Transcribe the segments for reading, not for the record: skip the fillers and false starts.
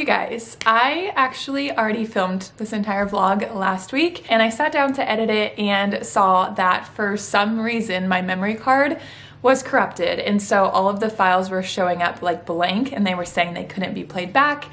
you guys, I actually already filmed this entire vlog last week and I sat down to edit it and saw that for some reason my memory card was corrupted, and so all of the files were showing up like blank and they were saying they couldn't be played back,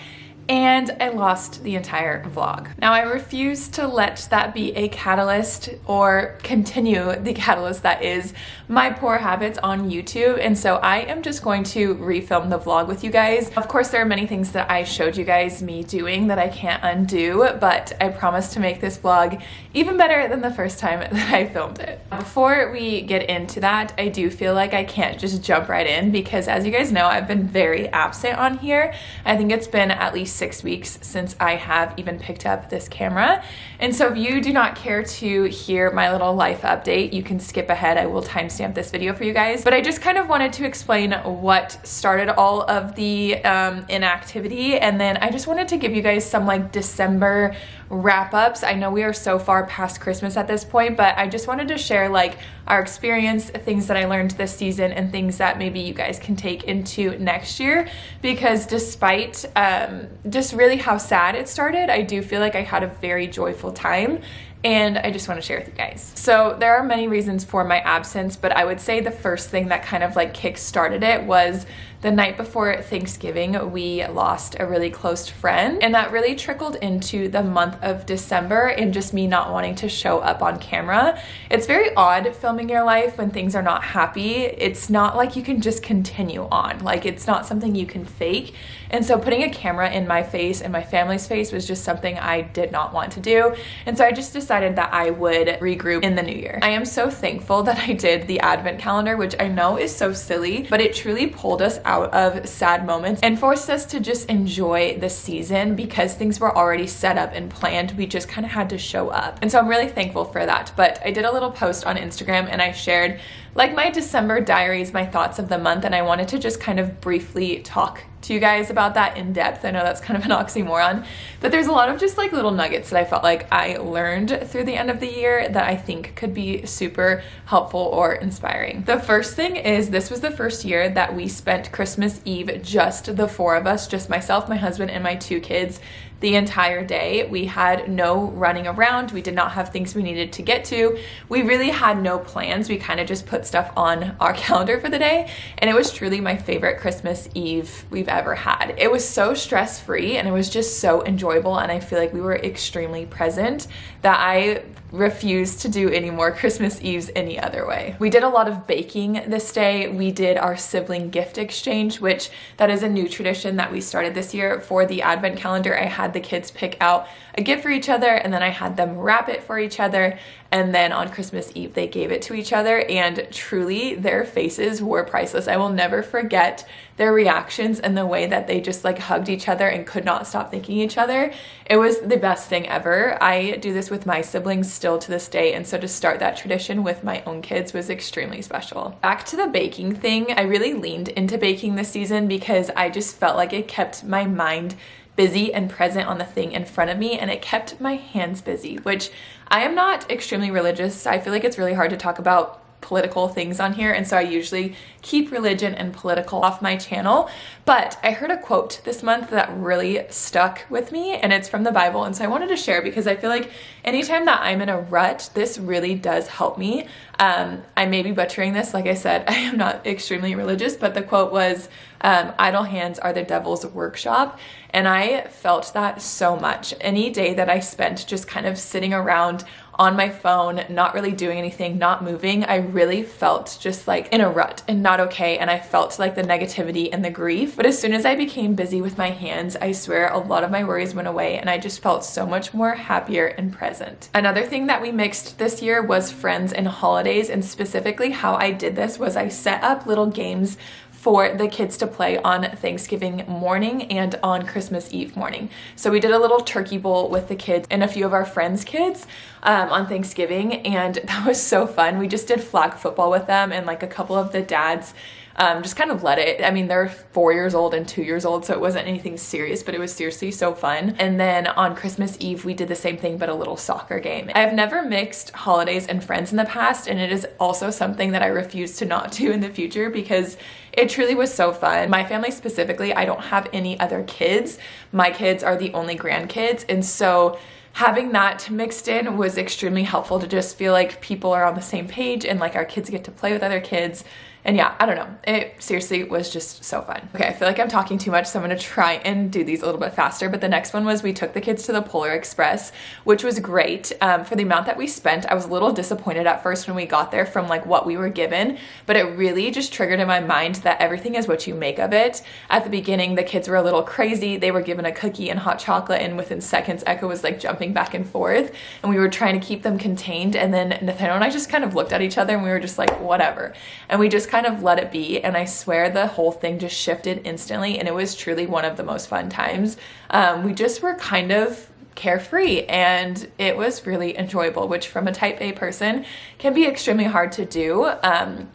and I lost the entire vlog. Now I refuse to let that be a catalyst or continue the catalyst that is my poor habits on YouTube, and so I am just going to refilm the vlog with you guys. Of course there are many things that I showed you guys me doing that I can't undo, but I promise to make this vlog even better than the first time that I filmed it. Before we get into that, I do feel like I can't just jump right in because, as you guys know, I've been very absent on here. I think it's been at least 6 weeks since I have even picked up this camera. And so if you do not care to hear my little life update, you can skip ahead. I will timestamp this video for you guys. But I just kind of wanted to explain what started all of the inactivity. And then I just wanted to give you guys some like December wrap-ups. I know we are so far past Christmas at this point, but I just wanted to share like our experience, things that I learned this season, and things that maybe you guys can take into next year, because despite just really how sad it started, I do feel like I had a very joyful time, and I just want to share with you guys. So there are many reasons for my absence, but I would say the first thing that kind of like kick-started it was the night before Thanksgiving. We lost a really close friend, and that really trickled into the month of December and just me not wanting to show up on camera. It's very odd filming your life when things are not happy. It's not like you can just continue on. Like, it's not something you can fake. And so putting a camera in my face and my family's face was just something I did not want to do. And so I just decided that I would regroup in the new year. I am so thankful that I did the advent calendar, which I know is so silly, but it truly pulled us out of sad moments and forced us to just enjoy the season because things were already set up and planned. We just kind of had to show up. And so I'm really thankful for that. But I did a little post on Instagram and I shared like my December diaries, my thoughts of the month, and I wanted to just kind of briefly talk to you guys about that in depth. I know that's kind of an oxymoron, but there's a lot of just like little nuggets that I felt like I learned through the end of the year that I think could be super helpful or inspiring. The first thing is, this was the first year that we spent Christmas Eve just the four of us, just myself, my husband, and my 2 kids. The entire day. We had no running around. We did not have things we needed to get to. We really had no plans. We kind of just put stuff on our calendar for the day, and it was truly my favorite Christmas Eve we've ever had. It was so stress-free and it was just so enjoyable, and I feel like we were extremely present that I refuse to do any more Christmas Eves any other way. We did a lot of baking this day. We did our sibling gift exchange, which that is a new tradition that we started this year. For the advent calendar, I had the kids pick out a gift for each other, and then I had them wrap it for each other, and then on Christmas Eve they gave it to each other, and truly their faces were priceless. I will never forget their reactions and the way that they just like hugged each other and could not stop thanking each other. It was the best thing ever. I do this with my siblings still to this day, and so to start that tradition with my own kids was extremely special. Back to the baking thing, I really leaned into baking this season because I just felt like it kept my mind busy and present on the thing in front of me, and it kept my hands busy, which I am not extremely religious. I feel like it's really hard to talk about political things on here, and so I usually keep religion and political off my channel. But I heard a quote this month that really stuck with me, and it's from the Bible, and so I wanted to share because I feel like anytime that I'm in a rut, this really does help me. I may be butchering this. Like I said, I am not extremely religious, but the quote was, idle hands are the devil's workshop. And I felt that so much. Any day that I spent just kind of sitting around on my phone, not really doing anything, not moving, I really felt just like in a rut and not okay. And I felt like the negativity and the grief. But as soon as I became busy with my hands, I swear a lot of my worries went away, and I just felt so much more happier and present. Another thing that we mixed this year was friends and holidays, and specifically how I did this was I set up little games for the kids to play on Thanksgiving morning and on Christmas Eve morning. So we did a little turkey bowl with the kids and a few of our friends' kids on Thanksgiving, and that was so fun. We just did flag football with them, and like a couple of the dads just kind of let it. I mean, they're 4 years old and 2 years old, so it wasn't anything serious, but it was seriously so fun. And then on Christmas Eve, we did the same thing, but a little soccer game. I've never mixed holidays and friends in the past, and it is also something that I refuse to not do in the future because it truly was so fun. My family specifically, I don't have any other kids. My kids are the only grandkids, and so having that mixed in was extremely helpful to just feel like people are on the same page and like our kids get to play with other kids. And yeah, I don't know. It seriously was just so fun. Okay, I feel like I'm talking too much, so I'm gonna try and do these a little bit faster. But the next one was we took the kids to the Polar Express, which was great. For the amount that we spent, I was a little disappointed at first when we got there from like what we were given, but it really just triggered in my mind that everything is what you make of it. At the beginning, the kids were a little crazy. They were given a cookie and hot chocolate, and within seconds, Echo was like jumping back and forth, and we were trying to keep them contained. And then Nathaniel and I just kind of looked at each other and we were just like, whatever. And we just kind of let it be, and I swear the whole thing just shifted instantly, and it was truly one of the most fun times. We just were kind of carefree, and it was really enjoyable, which from a type A person can be extremely hard to do,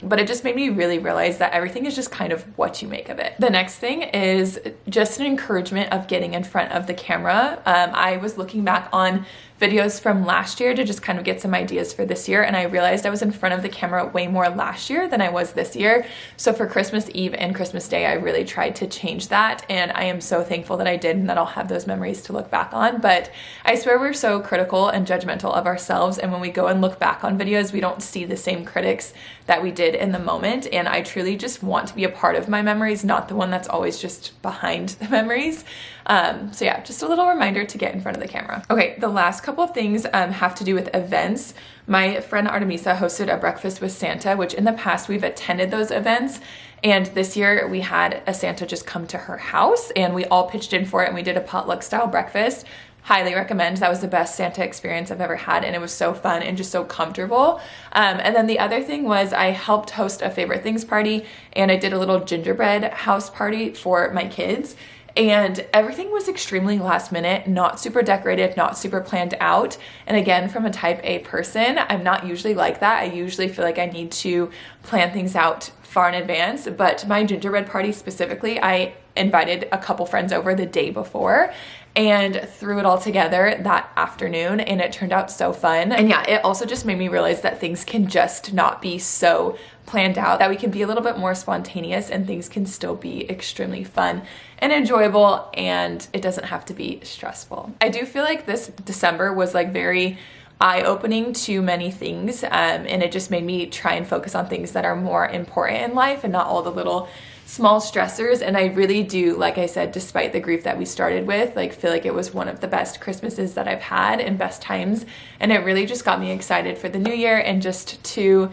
but it just made me really realize that everything is just kind of what you make of it. The next thing is just an encouragement of getting in front of the camera. I was looking back on videos from last year to just kind of get some ideas for this year, and I realized I was in front of the camera way more last year than I was this year. So for Christmas Eve and Christmas Day, I really tried to change that, and I am so thankful that I did and that I'll have those memories to look back on. But I swear we're so critical and judgmental of ourselves, and when we go and look back on videos, we don't see the same critics that we did in the moment, and I truly just want to be a part of my memories, not the one that's always just behind the memories. So yeah, just a little reminder to get in front of the camera. Okay, the last couple of things have to do with events. My friend Artemisa hosted a breakfast with Santa, which in the past we've attended those events, and this year we had a Santa just come to her house, and we all pitched in for it, and we did a potluck style breakfast. Highly recommend. That was the best Santa experience I've ever had, and it was so fun and just so comfortable. And then the other thing was I helped host a favorite things party, and I did a little gingerbread house party for my kids. And everything was extremely last minute, not super decorated, not super planned out. And again, from a type A person, I'm not usually like that. I usually feel like I need to plan things out far in advance. But my gingerbread party specifically, I invited a couple friends over the day before and threw it all together that afternoon, and it turned out so fun. And yeah, it also just made me realize that things can just not be so planned out, that we can be a little bit more spontaneous and things can still be extremely fun and enjoyable, and it doesn't have to be stressful. I do feel like this December was like very eye-opening to many things, and it just made me try and focus on things that are more important in life and not all the little small stressors. And I really do, like I said, despite the grief that we started with, like feel like it was one of the best Christmases that I've had and best times, and it really just got me excited for the new year and just to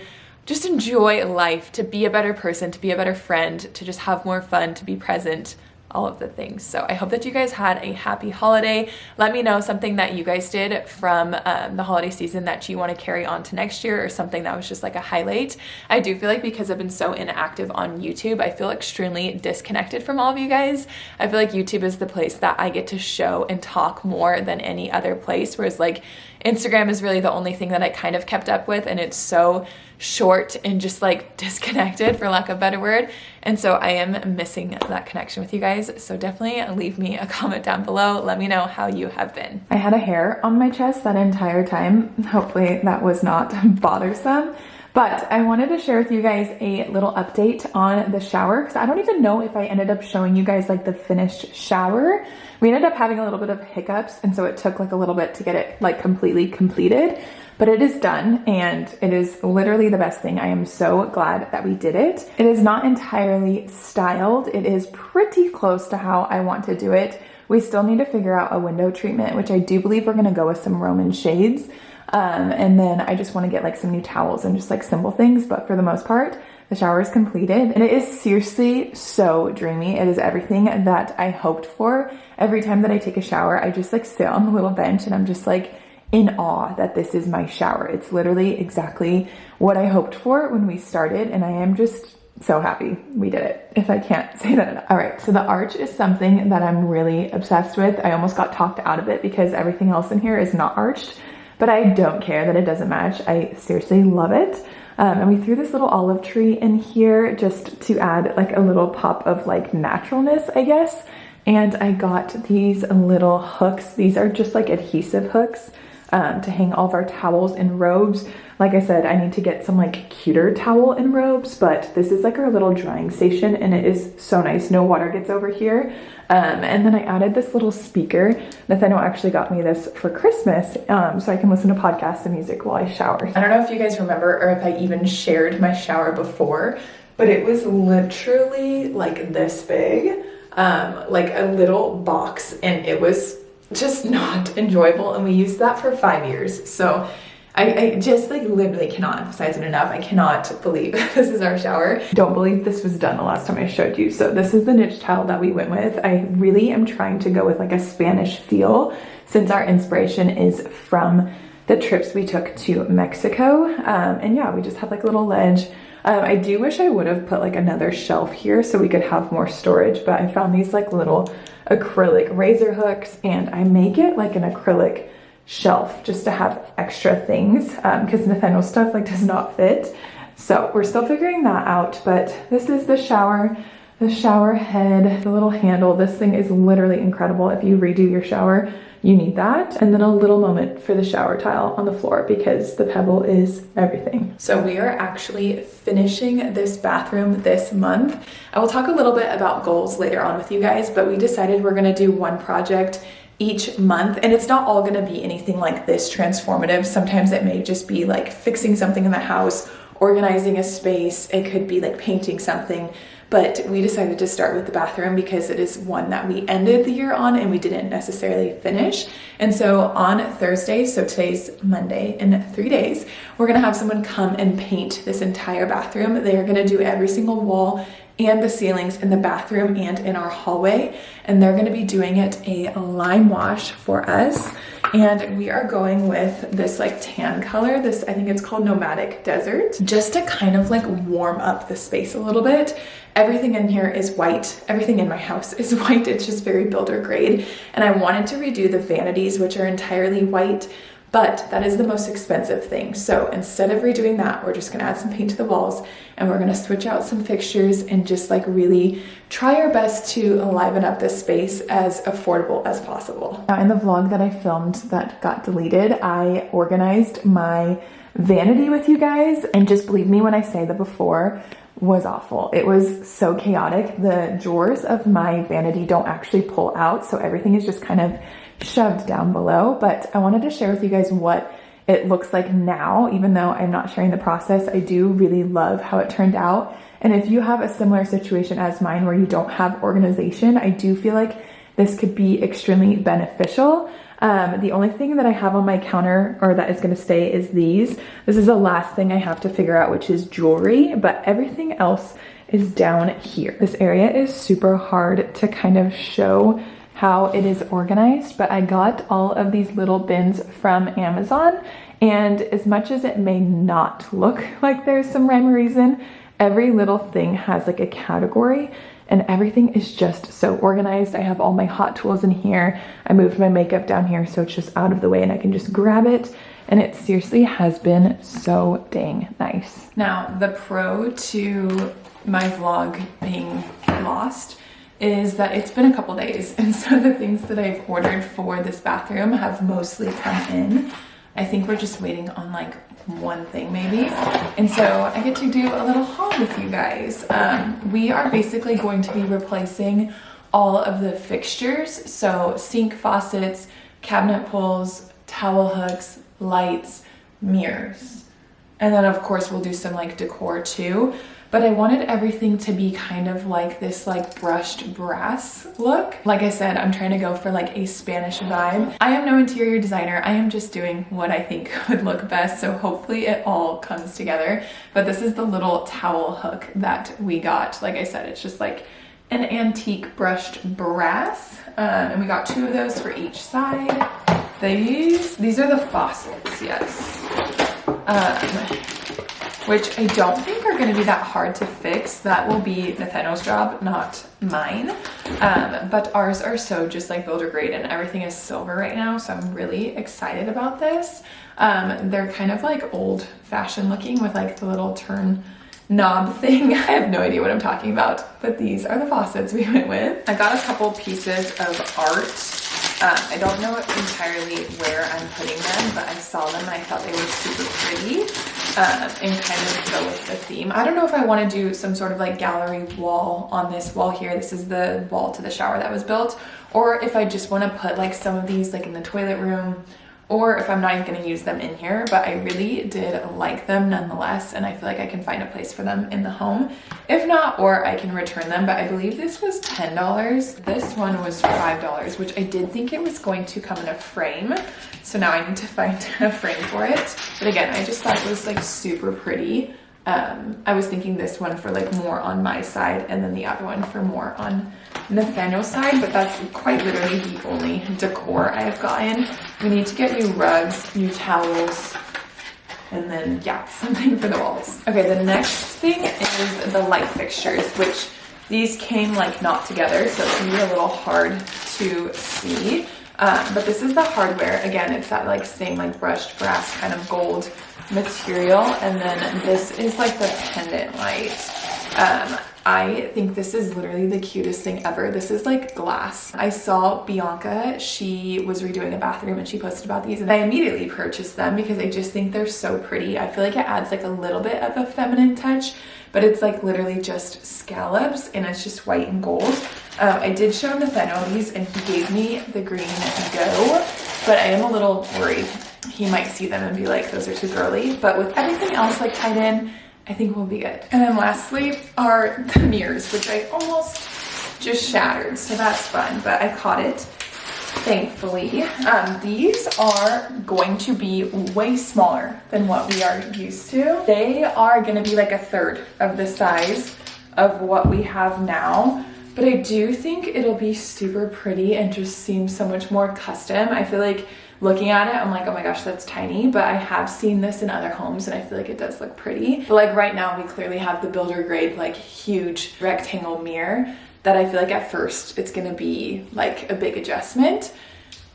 enjoy life, to be a better person, to be a better friend, to just have more fun, to be present, all of the things. So I hope that you guys had a happy holiday. Let me know something that you guys did from the holiday season that you want to carry on to next year, or something that was just like a highlight. I do feel like because I've been so inactive on YouTube, I feel extremely disconnected from all of you guys. I feel like YouTube is the place that I get to show and talk more than any other place, whereas like Instagram is really the only thing that I kind of kept up with, and it's so short and just like disconnected, for lack of a better word. And so I am missing that connection with you guys. So definitely leave me a comment down below. Let me know how you have been. I had a hair on my chest that entire time. Hopefully that was not bothersome. But I wanted to share with you guys a little update on the shower, because I don't even know if I ended up showing you guys like the finished shower. We ended up having a little bit of hiccups, and so it took like a little bit to get it like completely completed. But it is done, and it is literally the best thing. I am so glad that we did it. It is not entirely styled. It is pretty close to how I want to do it. We still need to figure out a window treatment, which I do believe we're gonna go with some Roman shades. And then I just want to get like some new towels and just like simple things. But for the most part, the shower is completed, and it is seriously so dreamy. It is everything that I hoped for. Every time that I take a shower, I just like sit on the little bench and I'm just like in awe that this is my shower. It's literally exactly what I hoped for when we started, and I am just so happy we did it, if I can't say that enough. All right, so the arch is something that I'm really obsessed with. I almost got talked out of it because everything else in here is not arched, but I don't care that it doesn't match. I seriously love it. And we threw this little olive tree in here just to add like a little pop of like naturalness, I guess. And I got these little hooks. These are just like adhesive hooks to hang all of our towels and robes. Like I said, I need to get some like cuter towel and robes, but this is like our little drying station and it is so nice. No water gets over here. And then I added this little speaker. Nathaniel actually got me this for Christmas, so I can listen to podcasts and music while I shower. I don't know if you guys remember or if I even shared my shower before, but it was literally like this big, like a little box, and it was just not enjoyable. And we used that for 5 years. So I just like literally cannot emphasize it enough. I cannot believe this is our shower. Don't believe this was done the last time I showed you. So this is the niche tile that we went with. I really am trying to go with like a Spanish feel since our inspiration is from the trips we took to Mexico. And yeah, we just have like a little ledge. I do wish I would have put like another shelf here so we could have more storage, but I found these like little acrylic razor hooks and I make it like an acrylic shelf just to have extra things because Nathaniel's stuff like does not fit. So we're still figuring that out, but this is the shower head, the little handle. This thing is literally incredible. If you redo your shower, you need that. And then a little moment for the shower tile on the floor because the pebble is everything. So we are actually finishing this bathroom this month. I will talk a little bit about goals later on with you guys, but we decided we're gonna do one project each month, and it's not all going to be anything like this transformative. Sometimes it may just be like fixing something in the house, organizing a space. It could be like painting something, but we decided to start with the bathroom because it is one that we ended the year on and we didn't necessarily finish. And so on Thursday, so today's Monday, in 3 days, we're going to have someone come and paint this entire bathroom. They are going to do every single wall and the ceilings in the bathroom and in our hallway, and they're going to be doing it a lime wash for us. And we are going with this like tan color. This, I think it's called Nomadic Desert, just to kind of like warm up the space a little bit. Everything in here is white. Everything in my house is white. It's just very builder grade. And I wanted to redo the vanities, which are entirely white, but that is the most expensive thing. So instead of redoing that, we're just gonna add some paint to the walls and we're gonna switch out some fixtures and just like really try our best to liven up this space as affordable as possible. Now in the vlog that I filmed that got deleted, I organized my vanity with you guys, and just believe me when I say the before was awful. It was so chaotic. The drawers of my vanity don't actually pull out, so everything is just kind of shoved down below. But I wanted to share with you guys what it looks like now. Even though I'm not sharing the process, I do really love how it turned out. And if you have a similar situation as mine where you don't have organization, I do feel like this could be extremely beneficial. The only thing that I have on my counter, or that is going to stay, is these. This is the last thing I have to figure out, which is jewelry, but everything else is down here. This area is super hard to kind of show how it is organized, but I got all of these little bins from Amazon, and as much as it may not look like there's some rhyme or reason, every little thing has like a category and everything is just so organized. I have all my hot tools in here. I moved my makeup down here so it's just out of the way and I can just grab it, and it seriously has been so dang nice. Now, the pro to my vlog being lost is that it's been a couple days, and so the things that I've ordered for this bathroom have mostly come in. I think we're just waiting on like one thing maybe, and so I get to do a little haul with you guys. We are basically going to be replacing all of the fixtures, so sink faucets, cabinet pulls, towel hooks, lights, mirrors, and then of course we'll do some like decor too. But I wanted everything to be kind of like this like brushed brass look. Like I said, I'm trying to go for like a Spanish vibe. I am no interior designer. I am just doing what I think would look best. So hopefully it all comes together. But this is the little towel hook that we got. Like I said, it's just like an antique brushed brass. And we got 2 of those for each side. These are the faucets, yes. which I don't think are gonna be that hard to fix. That will be Nathaniel's job, not mine. But ours are so just like builder grade, and everything is silver right now, so I'm really excited about this. They're kind of like old fashioned looking with like the little turn knob thing. I have no idea what I'm talking about, but these are the faucets we went with. I got a couple pieces of art. I don't know entirely where I'm putting them, but I saw them and I thought they were super pretty and kind of go with the theme. I don't know if I want to do some sort of like gallery wall on this wall here. This is the wall to the shower that was built, or if I just want to put like some of these like in the toilet room, or if I'm not even going to use them in here. But I really did like them nonetheless, and I feel like I can find a place for them in the home. If not, or I can return them, but I believe this was $10. This one was $5, which I did think it was going to come in a frame. So now I need to find a frame for it. But again, I just thought it was like super pretty. I was thinking this one for like more on my side, and then the other one for more on Nathaniel's side, but that's quite literally the only decor I have gotten. We need to get new rugs, new towels, and then yeah, something for the walls. Okay, the next thing is the light fixtures, which these came like not together, so it's gonna be a little hard to see. But this is the hardware. Again, it's that like same like brushed brass kind of gold material, and then this is like the pendant light. I think this is literally the cutest thing ever. This is like glass. I saw Bianca, she was redoing a bathroom and she posted about these, and I immediately purchased them because I just think they're so pretty. I feel like it adds like a little bit of a feminine touch, but it's like literally just scallops and it's just white and gold. I did show Nathaniel these and he gave me the green go, but I am a little worried he might see them and be like, those are too girly. But with everything else like tied in, I think we'll be good. And then lastly are the mirrors, which I almost just shattered, so that's fun, but I caught it, thankfully. These are going to be way smaller than what we are used to. They are gonna be like a third of the size of what we have now, but I do think it'll be super pretty and just seems so much more custom. I feel like looking at it, I'm like, oh my gosh, that's tiny, but I have seen this in other homes and I feel like it does look pretty. But like right now, we clearly have the builder grade, like huge rectangle mirror that I feel like at first it's gonna be like a big adjustment,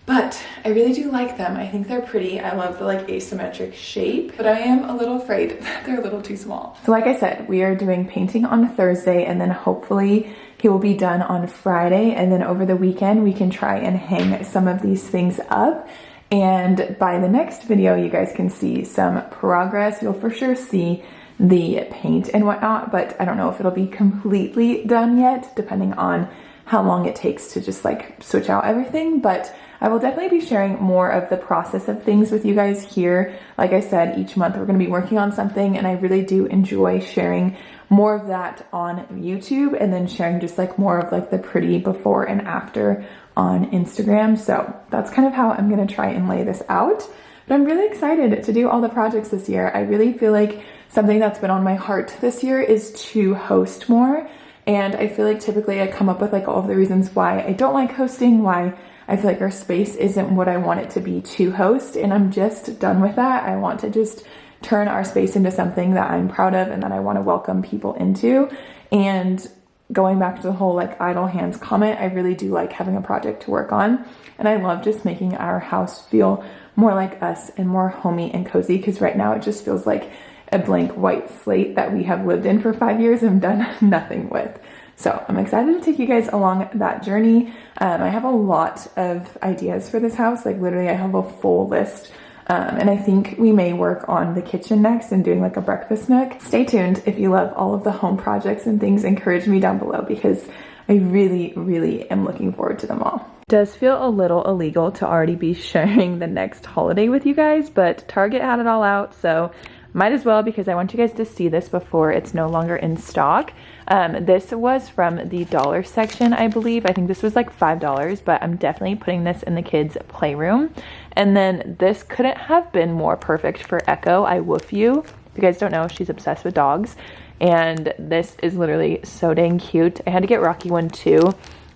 but I really do like them. I think they're pretty. I love the like asymmetric shape, but I am a little afraid that they're a little too small. So like I said, we are doing painting on Thursday, and then hopefully he will be done on Friday, and then over the weekend we can try and hang some of these things up. And by the next video, you guys can see some progress. You'll for sure see the paint and whatnot, but I don't know if it'll be completely done yet, depending on how long it takes to just like switch out everything. But I will definitely be sharing more of the process of things with you guys here. Like I said, each month we're going to be working on something, and I really do enjoy sharing more of that on YouTube, and then sharing just like more of like the pretty before and after on Instagram. So that's kind of how I'm going to try and lay this out. But I'm really excited to do all the projects this year. I really feel like something that's been on my heart this year is to host more. And I feel like typically I come up with like all of the reasons why I don't like hosting, why I feel like our space isn't what I want it to be to host. And I'm just done with that. I want to just turn our space into something that I'm proud of and that I want to welcome people into. And going back to the whole like idle hands comment, I really do like having a project to work on. And I love just making our house feel more like us and more homey and cozy, because right now it just feels like a blank white slate that we have lived in for 5 years and done nothing with. So I'm excited to take you guys along that journey. I have a lot of ideas for this house. Like literally I have a full list. And I think we may work on the kitchen next and doing like a breakfast nook. Stay tuned if you love all of the home projects and things. Encourage me down below, because I really, really am looking forward to them all. It does feel a little illegal to already be sharing the next holiday with you guys, but Target had it all out, so might as well, because I want you guys to see this before it's no longer in stock. This was from the dollar section, I believe. I think this was like $5, but I'm definitely putting this in the kids' playroom. And then this couldn't have been more perfect for Echo. I woof you. If you guys don't know, she's obsessed with dogs. And this is literally so dang cute. I had to get Rocky one too.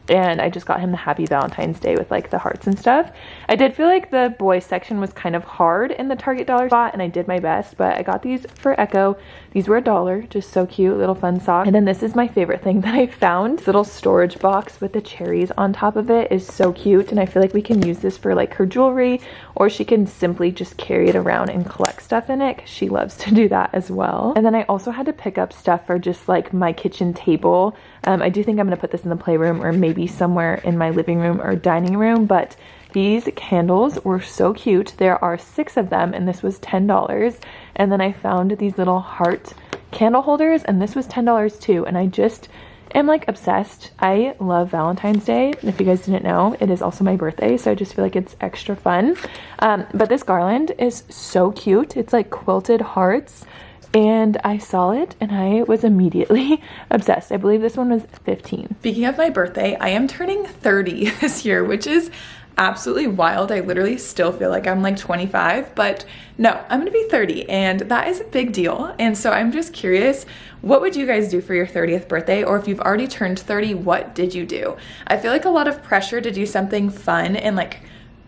and I just got him the Happy Valentine's Day with like the hearts and stuff. I did feel like the boys section was kind of hard in the Target dollar spot, and I did my best, but I got these for Echo. These were $1, just so cute, little fun sock. And then this is my favorite thing that I found. This little storage box with the cherries on top of it is so cute, and I feel like we can use this for like her jewelry, or she can simply just carry it around and collect stuff in it, 'cause she loves to do that as well. And then I also had to pick up stuff for just like my kitchen table. I do think I'm gonna put this in the playroom, or maybe somewhere in my living room or dining room, but these candles were so cute. There are 6 of them, and this was $10. And then I found these little heart candle holders, and this was $10 too. And I just am like obsessed. I love Valentine's Day. If you guys didn't know, it is also my birthday, so I just feel like it's extra fun. But this garland is so cute. It's like quilted hearts, and I saw it and I was immediately obsessed. I believe this one was 15. Speaking of my birthday, I am turning 30 this year, which is absolutely wild. I literally still feel like I'm like 25, but no, I'm gonna be 30, and that is a big deal. And so I'm just curious, what would you guys do for your 30th birthday? Or if you've already turned 30, what did you do? I feel like a lot of pressure to do something fun and like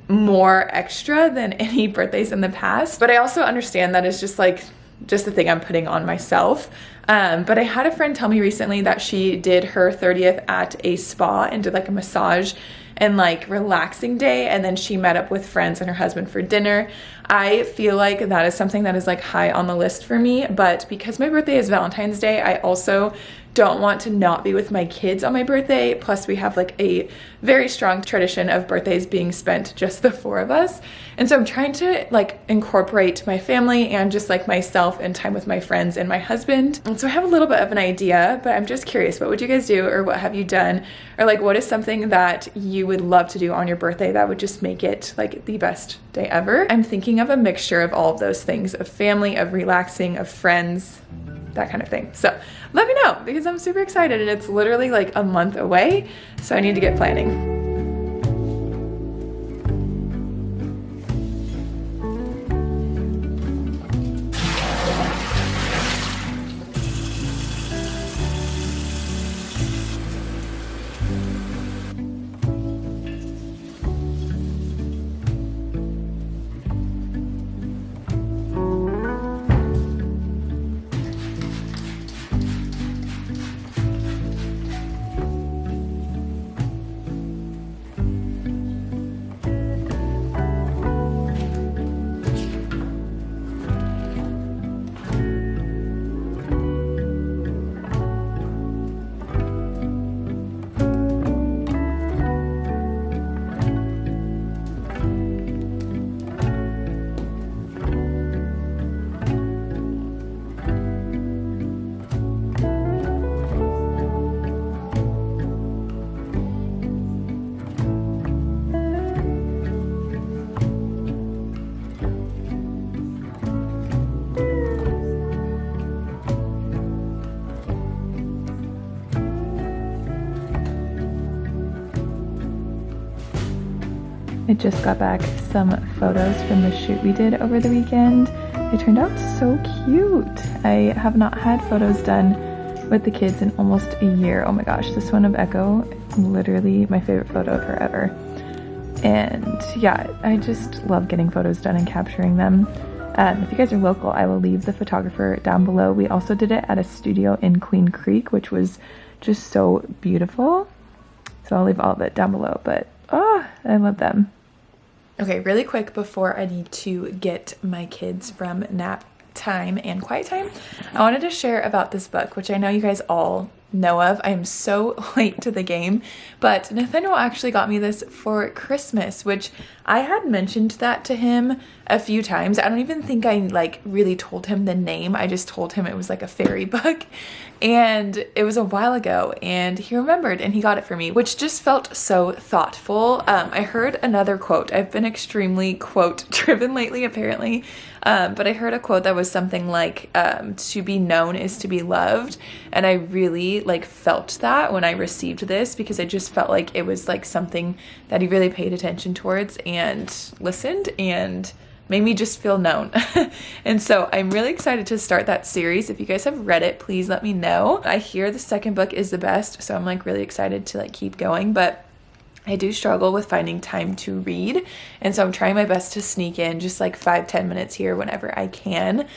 more extra than any birthdays in the past, but I also understand that it's just the thing I'm putting on myself. But I had a friend tell me recently that she did her 30th at a spa and did like a massage and like relaxing day, and then she met up with friends and her husband for dinner. I feel like that is something that is like high on the list for me, but because my birthday is Valentine's Day, I also don't want to not be with my kids on my birthday. Plus we have like a very strong tradition of birthdays being spent just the 4 of us. And so I'm trying to like incorporate my family and just like myself and time with my friends and my husband. And so I have a little bit of an idea, but I'm just curious, what would you guys do, or what have you done? Or like, what is something that you would love to do on your birthday that would just make it like the best day ever? I'm thinking of a mixture of all of those things, of family, of relaxing, of friends, that kind of thing. So let me know, because I'm super excited, and it's literally like a month away, so I need to get planning. I just got back some photos from the shoot we did over the weekend. They turned out so cute. I have not had photos done with the kids in almost a year. Oh my gosh, this one of Echo, literally my favorite photo of her ever. And yeah, I just love getting photos done and capturing them. If you guys are local, I will leave the photographer down below. We also did it at a studio in Queen Creek, which was just so beautiful. So I'll leave all of it down below, but oh, I love them. Okay, really quick before I need to get my kids from nap time and quiet time, I wanted to share about this book, which I know you guys all know of. I am so late to the game, but Nathaniel actually got me this for Christmas, which I had mentioned that to him a few times. I don't even think I like really told him the name. I just told him it was like a fairy book, and it was a while ago, and he remembered and he got it for me, which just felt so thoughtful. I heard another quote. I've been extremely quote driven lately, apparently. But I heard a quote that was something like, to be known is to be loved. And I really like felt that when I received this, because I just felt like it was like something that he really paid attention towards and listened. And made me just feel known. And so I'm really excited to start that series. If you guys have read it, please let me know. I hear the second book is the best, so I'm like really excited to like keep going, but I do struggle with finding time to read, and so I'm trying my best to sneak in just like 5-10 minutes here whenever I can,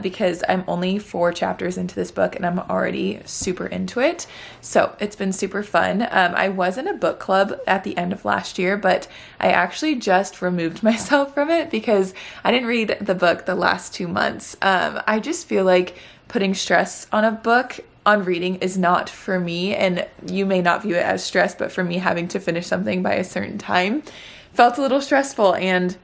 because I'm only 4 chapters into this book and I'm already super into it. So it's been super fun. I was in a book club at the end of last year, but I actually just removed myself from it because I didn't read the book the last 2 months. I just feel like putting stress on a book on reading is not for me, and you may not view it as stress, but for me, having to finish something by a certain time felt a little stressful. And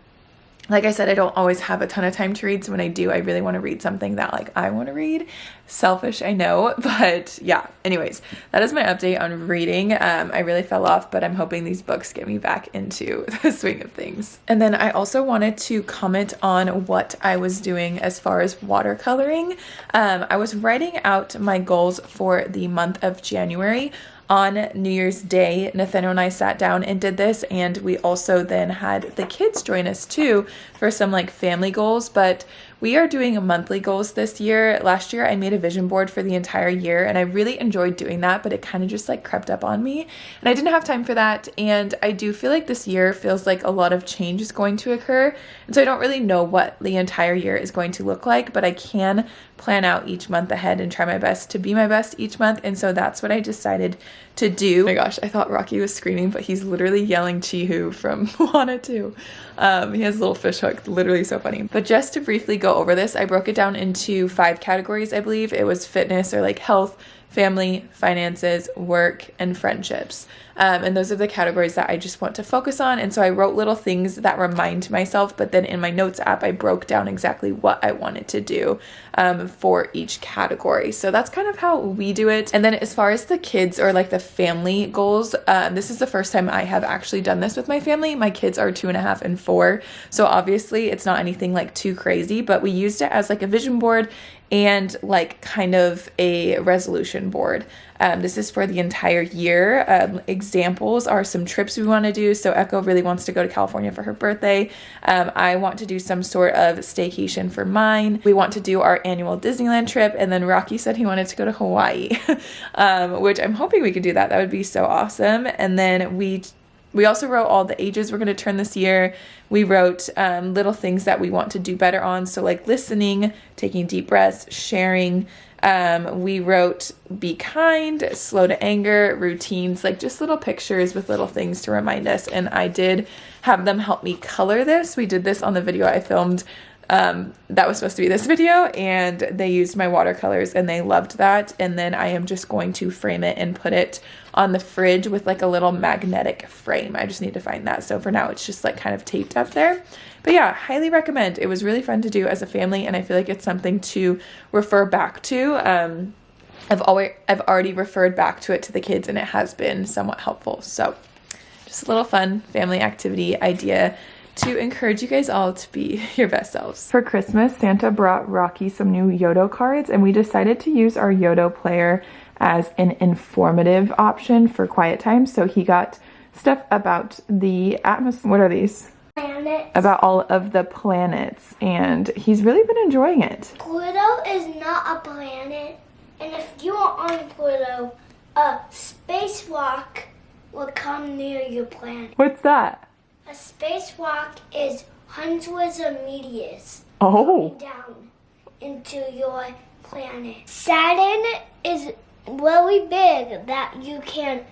like I said, I don't always have a ton of time to read, so when I do, I really want to read something that like I want to read. Selfish, I know, but yeah. Anyways, that is my update on reading. I really fell off, but I'm hoping these books get me back into the swing of things. And then I also wanted to comment on what I was doing as far as watercoloring. I was writing out my goals for the month of January. On New Year's Day, Nathaniel and I sat down and did this, and we also then had the kids join us too for some like family goals, but we are doing monthly goals this year. Last year I made a vision board for the entire year, and I really enjoyed doing that, but it kind of just like crept up on me and I didn't have time for that. And I do feel like this year feels like a lot of change is going to occur, and so I don't really know what the entire year is going to look like, but I can plan out each month ahead and try my best to be my best each month. And so that's what I decided to do. Oh my gosh, I thought Rocky was screaming, but he's literally yelling Chihu from Moana 2. He has a little fish hook, literally so funny. But just to briefly go over this, I broke it down into 5 categories, I believe. It was fitness or like health, family, finances, work, and friendships. And those are the categories that I just want to focus on. And so I wrote little things that remind myself, but then in my notes app, I broke down exactly what I wanted to do for each category. So that's kind of how we do it. And then as far as the kids or like the family goals, this is the first time I have actually done this with my family. My kids are 2.5 and 4. So obviously it's not anything like too crazy, but we used it as like a vision board and like kind of a resolution board. This is for the entire year. Examples are some trips we want to do. So Echo really wants to go to California for her birthday. I want to do some sort of staycation for mine. We want to do our annual Disneyland trip. And then Rocky said he wanted to go to Hawaii, which I'm hoping we could do that. That would be so awesome. And then we also wrote all the ages we're going to turn this year. We wrote little things that we want to do better on. So like listening, taking deep breaths, sharing. We wrote be kind, slow to anger, routines, like just little pictures with little things to remind us. And I did have them help me color this. We did this on the video I filmed that was supposed to be this video, and they used my watercolors and they loved that. And then I am just going to frame it and put it on the fridge with like a little magnetic frame. I just need to find that. So for now it's just like kind of taped up there. But yeah, highly recommend. It was really fun to do as a family, and I feel like it's something to refer back to. I've already referred back to it to the kids, and it has been somewhat helpful. So just a little fun family activity idea to encourage you guys all to be your best selves. For Christmas, Santa brought Rocky some new Yodo cards, and we decided to use our Yodo player as an informative option for quiet time. So he got stuff about the atmosphere. What are these? Planets. About all of the planets, and he's really been enjoying it. Pluto is not a planet, and if you are on Pluto, a spacewalk will come near your planet. What's that? A spacewalk is hundreds of meteors Oh. down into your planet. Saturn is really big that you can,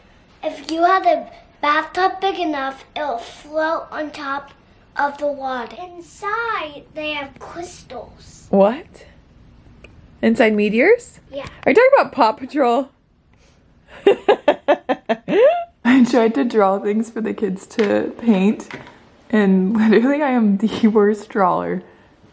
if you have a bathtub big enough, it'll float on top of the water. Inside, they have crystals. What? Inside meteors? Yeah. Are you talking about Paw Patrol? I tried to draw things for the kids to paint, and literally I am the worst drawer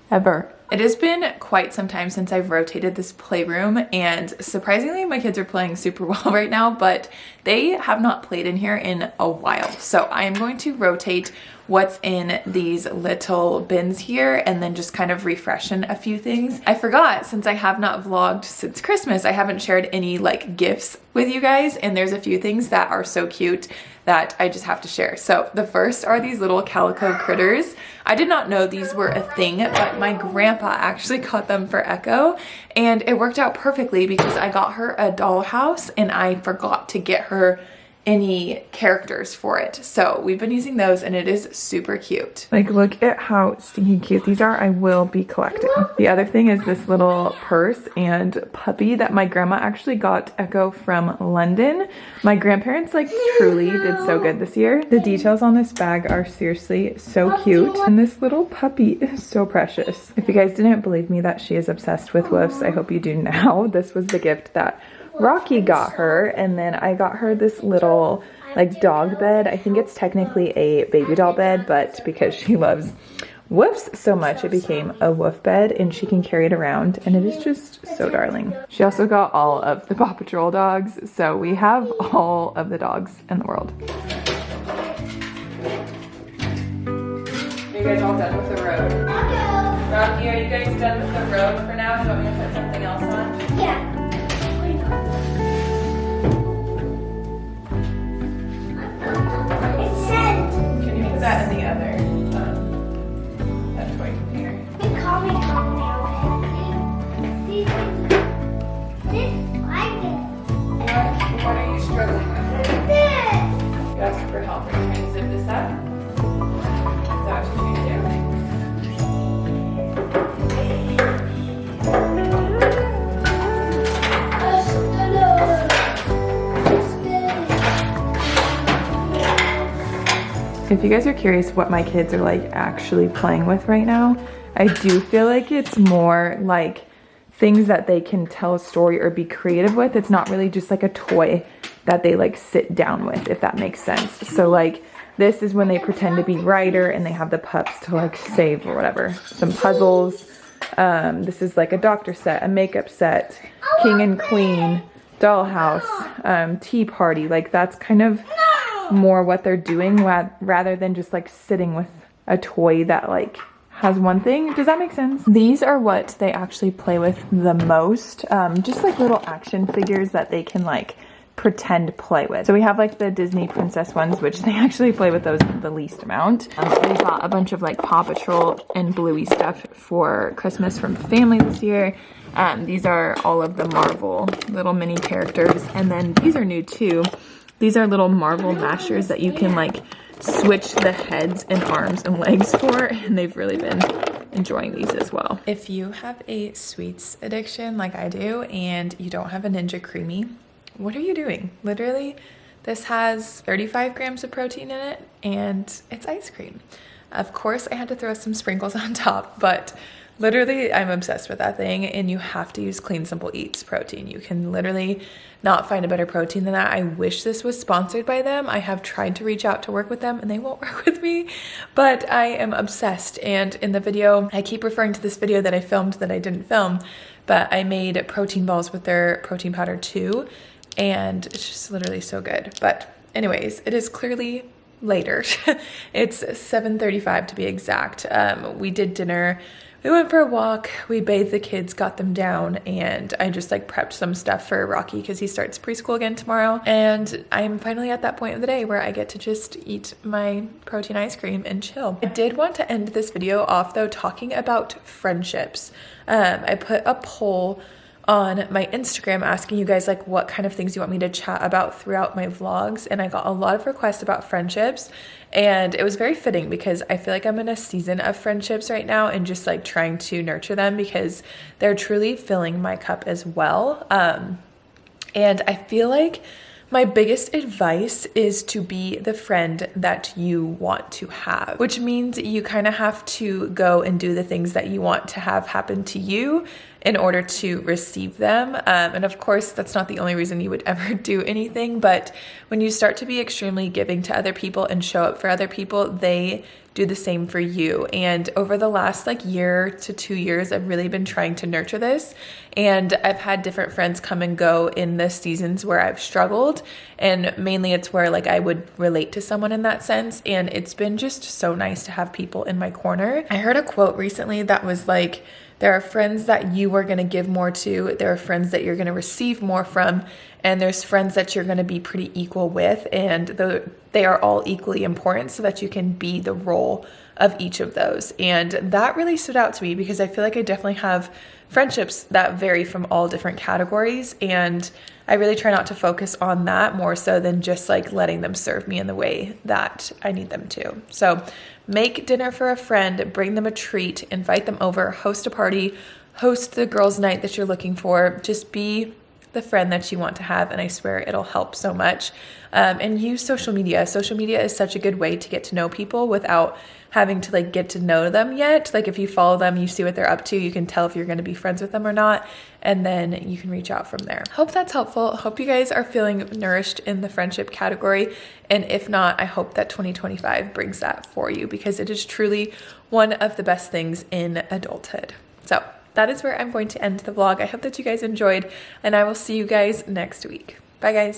ever. It has been quite some time since I've rotated this playroom, and surprisingly my kids are playing super well right now, but they have not played in here in a while. So I am going to rotate what's in these little bins here and then just kind of refreshen a few things. I forgot, since I have not vlogged since Christmas, I haven't shared any like gifts with you guys, and there's a few things that are so cute that I just have to share. So the first are these little calico critters. I did not know these were a thing, but my grandpa actually got them for Echo, and it worked out perfectly because I got her a dollhouse and I forgot to get her any characters for it. So we've been using those and it is super cute. Like, look at how stinking cute these are. I will be collecting. The other thing is this little purse and puppy that my grandma actually got Echo from London. My grandparents like truly did so good this year. The details on this bag are seriously so cute. And this little puppy is so precious. If you guys didn't believe me that she is obsessed with wolves, I hope you do now. This was the gift that Rocky got her, and then I got her this little like dog bed. I think it's technically a baby doll bed, but because she loves woofs so much, it became a woof bed, and she can carry it around, and it is just so darling. She also got all of the Paw Patrol dogs, so we have all of the dogs in the world. Are you guys all done with the road? Rocky, are you guys done with the road for now? Do you want me to put something else on? Yeah. It said. Can you put that in the other that toy container? Call me This like it. What are you struggling with? This. You asked for help. Are you trying to zip this up? Is that what you're trying to do? If you guys are curious what my kids are like actually playing with right now, I do feel like it's more like things that they can tell a story or be creative with. It's not really just like a toy that they like sit down with, if that makes sense. So like this is when they pretend to be Ryder and they have the pups to like save or whatever. Some puzzles. This is like a doctor set, a makeup set, king and queen, dollhouse, tea party. Like that's kind of more what they're doing rather than just like sitting with a toy that like has one thing. Does that make sense? These are what they actually play with the most. Just like little action figures that they can like pretend play with. So we have like the Disney princess ones, which they actually play with those the least amount. We bought a bunch of like Paw Patrol and Bluey stuff for Christmas from family this year. These are all of the Marvel little mini characters, and then these are new too. These are little Marvel mashers that you can like switch the heads and arms and legs for, and they've really been enjoying these as well. If you have a sweets addiction like I do and you don't have a Ninja Creamy, what are you doing? Literally, this has 35 grams of protein in it and it's ice cream. Of course, I had to throw some sprinkles on top, but literally I'm obsessed with that thing, and you have to use Clean Simple Eats protein. You can literally not find a better protein than that. I wish this was sponsored by them. I have tried to reach out to work with them and they won't work with me, but I am obsessed. And in the video, I keep referring to this video that I filmed that I didn't film, but I made protein balls with their protein powder too, and it's just literally so good. But anyways, it is clearly later. It's 7:35 to be exact. We did dinner. We went for a walk, we bathed the kids, got them down, and I just like prepped some stuff for Rocky because he starts preschool again tomorrow. And I'm finally at that point of the day where I get to just eat my protein ice cream and chill. I did want to end this video off though talking about friendships. I put a poll on my Instagram asking you guys like what kind of things you want me to chat about throughout my vlogs, and I got a lot of requests about friendships, and it was very fitting because I feel like I'm in a season of friendships right now and just like trying to nurture them because they're truly filling my cup as well. And I feel like my biggest advice is to be the friend that you want to have, which means you kind of have to go and do the things that you want to have happen to you in order to receive them. And of course, that's not the only reason you would ever do anything, but when you start to be extremely giving to other people and show up for other people, they do the same for you. And over the last like year to 2 years, I've really been trying to nurture this. And I've had different friends come and go in the seasons where I've struggled. And mainly it's where like I would relate to someone in that sense. And it's been just so nice to have people in my corner. I heard a quote recently that was like, there are friends that you are going to give more to. There are friends that you're going to receive more from. And there's friends that you're going to be pretty equal with. And they are all equally important so that you can be the role of each of those. And that really stood out to me because I feel like I definitely have friendships that vary from all different categories. And I really try not to focus on that more so than just like letting them serve me in the way that I need them to. So make dinner for a friend, bring them a treat, invite them over, host a party, host the girls' night that you're looking for. Just be the friend that you want to have, and I swear it'll help so much. And use social media. Social media is such a good way to get to know people without having to like get to know them yet. Like if you follow them, you see what they're up to, you can tell if you're going to be friends with them or not, and then you can reach out from there. Hope that's helpful. Hope you guys are feeling nourished in the friendship category, and if not, I hope that 2025 brings that for you because it is truly one of the best things in adulthood. So that is where I'm going to end the vlog. I hope that you guys enjoyed, and I will see you guys next week. Bye guys.